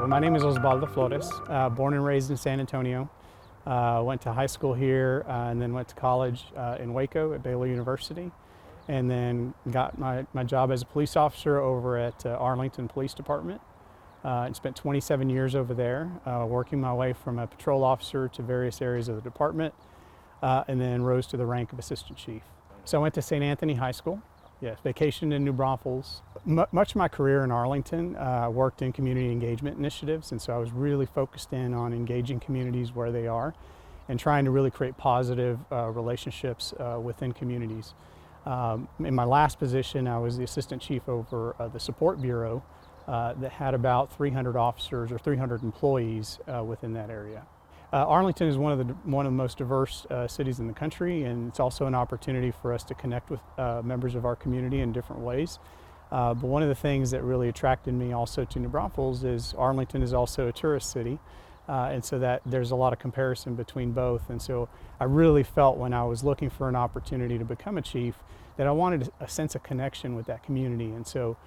My name is Osbaldo Flores, born and raised in San Antonio. Went to high school here and then went to college in Waco at Baylor University, and then got my job as a police officer over at Arlington Police Department and spent 27 years over there, working my way from a patrol officer to various areas of the department, and then rose to the rank of assistant chief. So I went to St. Anthony High School. Yes, vacationed in New Braunfels. Much of my career in Arlington, worked in community engagement initiatives, and so I was really focused in on engaging communities where they are and trying to really create positive relationships within communities. In my last position, I was the assistant chief over the support bureau that had about 300 officers or 300 employees within that area. Arlington is one of the most diverse cities in the country, and it's also an opportunity for us to connect with members of our community in different ways. But one of the things that really attracted me also to New Braunfels is Arlington is also a tourist city, and so that there's a lot of comparison between both. And so I really felt when I was looking for an opportunity to become a chief that I wanted a sense of connection with that community. And so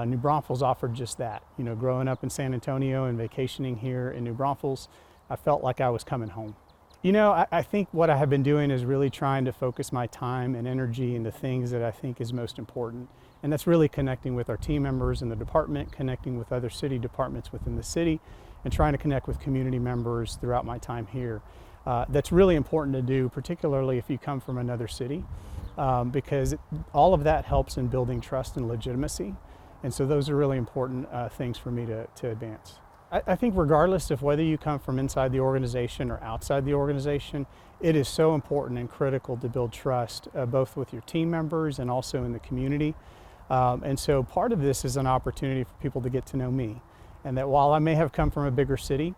New Braunfels offered just that. You know, growing up in San Antonio and vacationing here in New Braunfels, I felt like I was coming home. You know, I think what I have been doing is really trying to focus my time and energy into things that I think is most important. And that's really connecting with our team members in the department, connecting with other city departments within the city, and trying to connect with community members throughout my time here. That's really important to do, particularly if you come from another city, because all of that helps in building trust and legitimacy. And so those are really important things for me to advance. I think regardless of whether you come from inside the organization or outside the organization, it is so important and critical to build trust, both with your team members and also in the community. And so part of this is an opportunity for people to get to know me. And that while I may have come from a bigger city,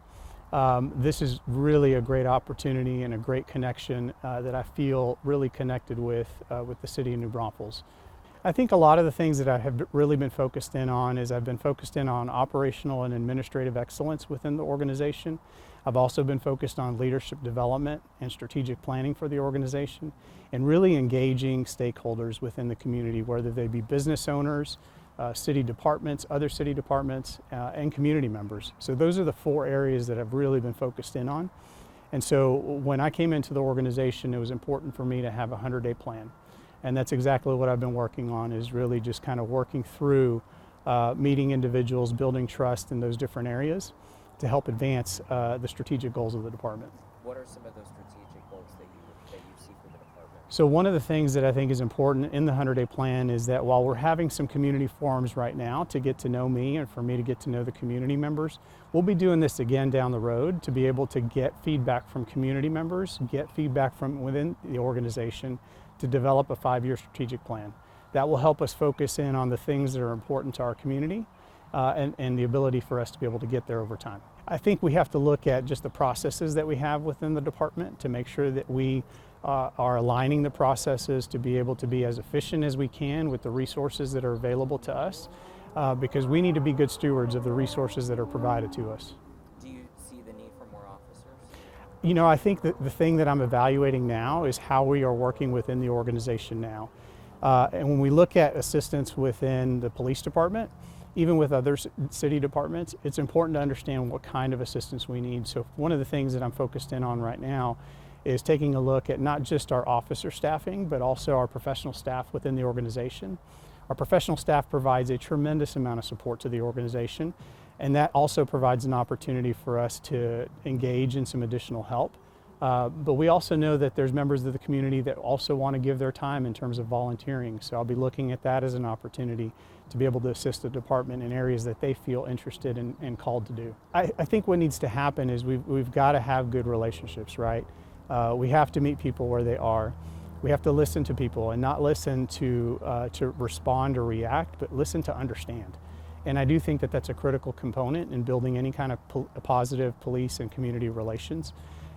this is really a great opportunity and a great connection that I feel really connected with the city of New Braunfels. I think a lot of the things that I have really been focused in on is I've been focused in on operational and administrative excellence within the organization. I've also been focused on leadership development and strategic planning for the organization, and really engaging stakeholders within the community, whether they be business owners, city departments, other city departments, and community members. So those are the 4 areas that I've really been focused in on. And so when I came into the organization, it was important for me to have a 100-day plan. And that's exactly what I've been working on, is really just kind of working through meeting individuals, building trust in those different areas to help advance the strategic goals of the department. What are some of those strategic goals that you see for the department? So one of the things that I think is important in the 100-day plan is that while we're having some community forums right now to get to know me and for me to get to know the community members, we'll be doing this again down the road to be able to get feedback from community members, get feedback from within the organization, to develop a 5-year strategic plan. That will help us focus in on the things that are important to our community and the ability for us to be able to get there over time. I think we have to look at just the processes that we have within the department to make sure that we are aligning the processes to be able to be as efficient as we can with the resources that are available to us, because we need to be good stewards of the resources that are provided to us. You know, I think that the thing that I'm evaluating now is how we are working within the organization now. And when we look at assistance within the police department, even with other city departments, it's important to understand what kind of assistance we need. So one of the things that I'm focused in on right now is taking a look at not just our officer staffing, but also our professional staff within the organization. Our professional staff provides a tremendous amount of support to the organization, and that also provides an opportunity for us to engage in some additional help. But we also know that there's members of the community that also want to give their time in terms of volunteering. So I'll be looking at that as an opportunity to be able to assist the department in areas that they feel interested and called to do. I think what needs to happen is we've got to have good relationships, right? We have to meet people where they are. We have to listen to people and not listen to respond or react, but listen to understand. And I do think that that's a critical component in building any kind of positive police and community relations.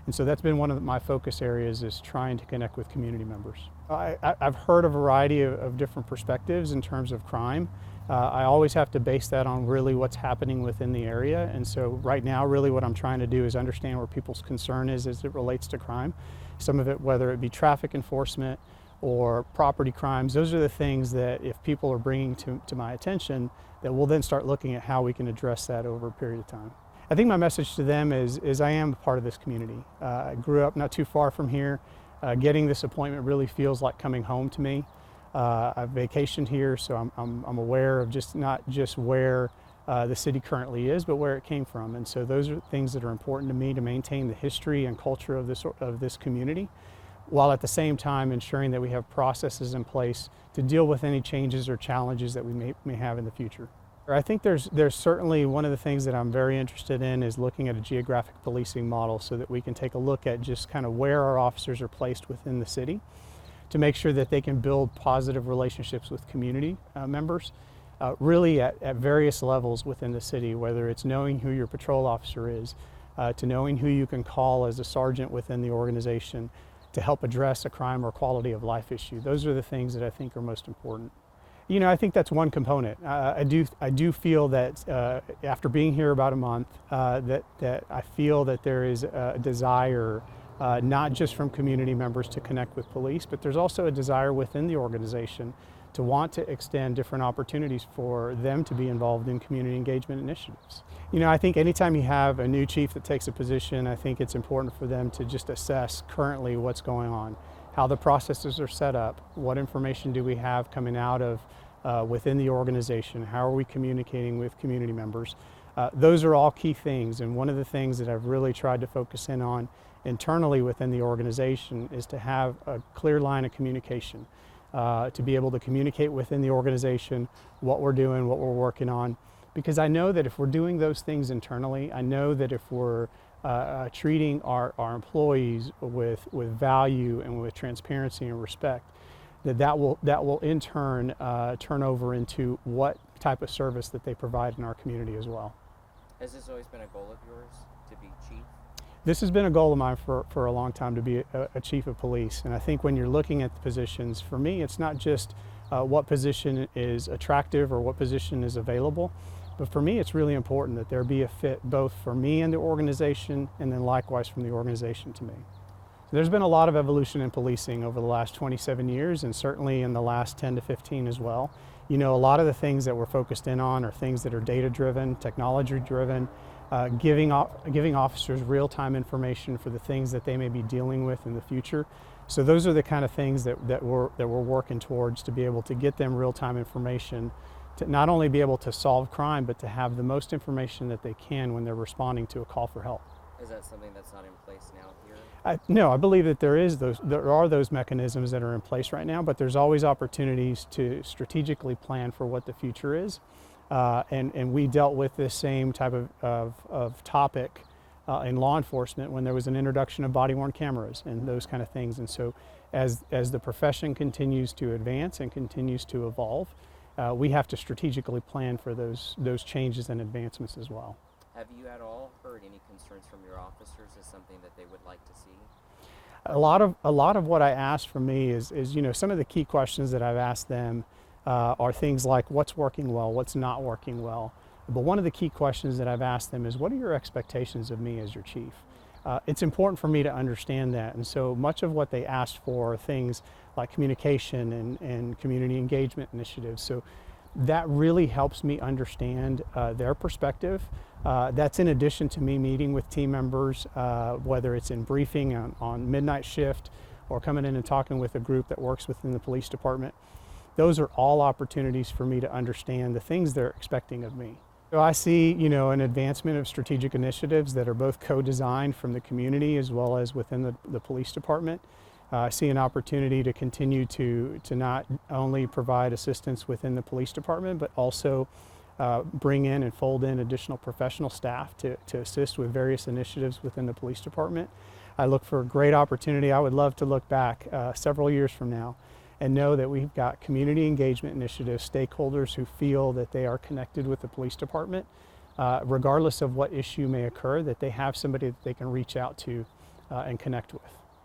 And so that's been one of my focus areas, is trying to connect with community members. I've heard a variety of different perspectives in terms of crime. I always have to base that on really what's happening within the area. And so right now, really what I'm trying to do is understand where people's concern is as it relates to crime. Some of it, whether it be traffic enforcement or property crimes, those are the things that if people are bringing to my attention, that we'll then start looking at how we can address that over a period of time. I think my message to them is I am a part of this community. I grew up not too far from here. Getting this appointment really feels like coming home to me. I've vacationed here, so I'm aware of not just where the city currently is, but where it came from. And so those are things that are important to me, to maintain the history and culture of this community, while at the same time ensuring that we have processes in place to deal with any changes or challenges that we may have in the future. I think there's certainly one of the things that I'm very interested in is looking at a geographic policing model so that we can take a look at just kind of where our officers are placed within the city to make sure that they can build positive relationships with community members, really at various levels within the city, whether it's knowing who your patrol officer is, to knowing who you can call as a sergeant within the organization to help address a crime or quality of life issue. Those are the things that I think are most important. You know, I think that's one component. I do feel that after being here about a month, that I feel that there is a desire, not just from community members to connect with police, but there's also a desire within the organization to want to extend different opportunities for them to be involved in community engagement initiatives. You know, I think anytime you have a new chief that takes a position, I think it's important for them to just assess currently what's going on, how the processes are set up, what information do we have coming out of within the organization, how are we communicating with community members. Those are all key things, and one of the things that I've really tried to focus in on internally within the organization is to have a clear line of communication, to be able to communicate within the organization what we're doing, what we're working on, because I know that if we're doing those things internally, I know that if we're treating our employees with value and with transparency and respect, that will in turn turn over into what type of service that they provide in our community as well. Has this always been a goal of yours, to be chief? This has been a goal of mine for a long time, to be a chief of police. And I think when you're looking at the positions, for me, it's not just what position is attractive or what position is available, but for me, it's really important that there be a fit both for me and the organization, and then likewise from the organization to me. So there's been a lot of evolution in policing over the last 27 years, and certainly in the last 10 to 15 as well. You know, a lot of the things that we're focused in on are things that are data-driven, technology-driven, giving officers real-time information for the things that they may be dealing with in the future. So those are the kind of things that we're working towards, to be able to get them real-time information, to not only be able to solve crime, but to have the most information that they can when they're responding to a call for help. Is that something that's not in place now here? No, I believe that there are those mechanisms that are in place right now, but there's always opportunities to strategically plan for what the future is. And we dealt with this same type of topic in law enforcement when there was an introduction of body-worn cameras and those kind of things. And so as the profession continues to advance and continues to evolve, we have to strategically plan for those changes and advancements as well. Have you at all heard any concerns from your officers as something that they would like to see? A lot of what I ask from me is you know, some of the key questions that I've asked them are things like what's working well, what's not working well. But one of the key questions that I've asked them is, what are your expectations of me as your chief? It's important for me to understand that, and so much of what they asked for are things like communication and community engagement initiatives. So that really helps me understand their perspective. That's in addition to me meeting with team members, whether it's in briefing on midnight shift or coming in and talking with a group that works within the police department. Those are all opportunities for me to understand the things they're expecting of me. So I see, you know, an advancement of strategic initiatives that are both co-designed from the community as well as within the police department. I see an opportunity to continue to not only provide assistance within the police department, but also bring in and fold in additional professional staff to assist with various initiatives within the police department. I look for a great opportunity. I would love to look back several years from now and know that we've got community engagement initiatives, stakeholders who feel that they are connected with the police department, regardless of what issue may occur, that they have somebody that they can reach out to and connect with.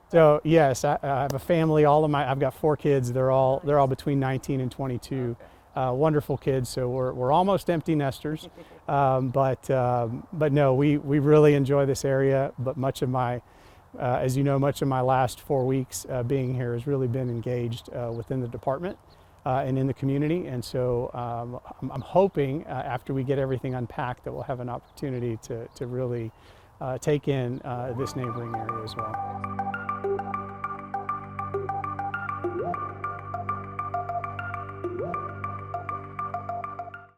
So yes, I have a family. I've got 4 kids. They're all between 19 and 22. Okay. Wonderful kids. So we're almost empty nesters, but no, we really enjoy this area. But much of my as you know, much of my last 4 weeks being here has really been engaged within the department, and in the community. And so I'm hoping after we get everything unpacked that we'll have an opportunity to really take in this neighboring area as well.